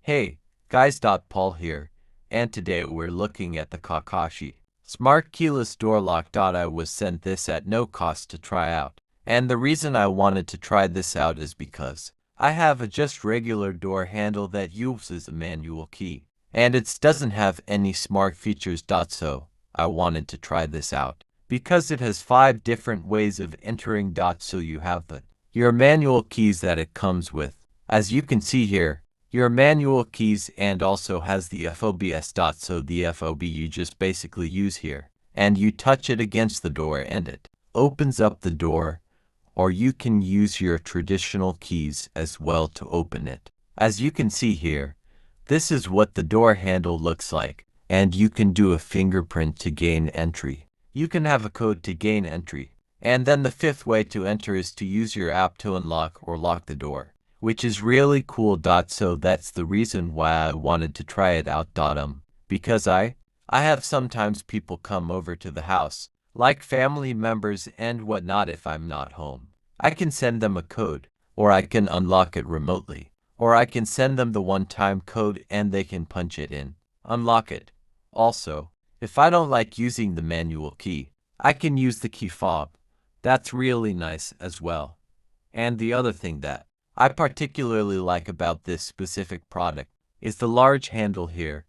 Hey, guys. Paul here, and today we're looking at the Kucacci Smart Keyless Door Lock. I was sent this at no cost to try out, and the reason I wanted to try this out is because I have a just regular door handle that uses a manual key, and it doesn't have any smart features. So I wanted to try this out because it has 5 different ways of entering. So you have your manual keys that it comes with, as you can see here, your manual keys, and also has the FOBS. So the FOB you just basically use here, and you touch it against the door and it opens up the door, or you can use your traditional keys as well to open it. As you can see here, this is what the door handle looks like, and you can do a fingerprint to gain entry. You can have a code to gain entry, and then the 5th way to enter is to use your app to unlock or lock the door, which is really cool. So that's the reason why I wanted to try it out. Because I have sometimes people come over to the house, like family members and whatnot. If I'm not home, I can send them a code, or I can unlock it remotely, or I can send them the one-time code and they can punch it in, unlock it. Also, if I don't like using the manual key, I can use the key fob. That's really nice as well. And the other thing that I particularly like about this specific product is the large handle here.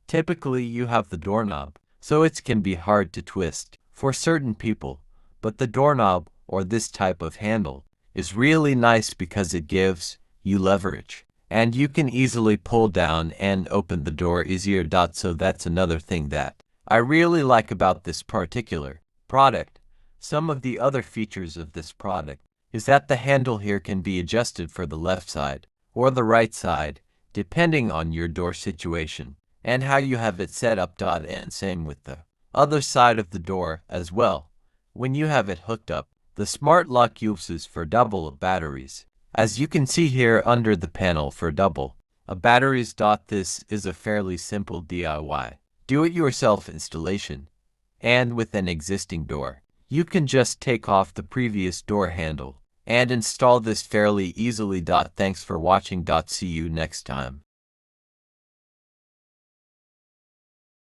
Typically you have the doorknob, so it can be hard to twist for certain people, but the doorknob, or this type of handle, is really nice because it gives you leverage, and you can easily pull down and open the door easier. So that's another thing that I really like about this particular product. Some of the other features of this product is that the handle here can be adjusted for the left side or the right side, depending on your door situation and how you have it set up. And same with the other side of the door as well. When you have it hooked up, the smart lock uses for double batteries, as you can see here under the panel, for double batteries. This is a fairly simple DIY, do-it-yourself installation, and with an existing door, you can just take off the previous door handle and install this fairly easily. Thanks for watching. See you next time.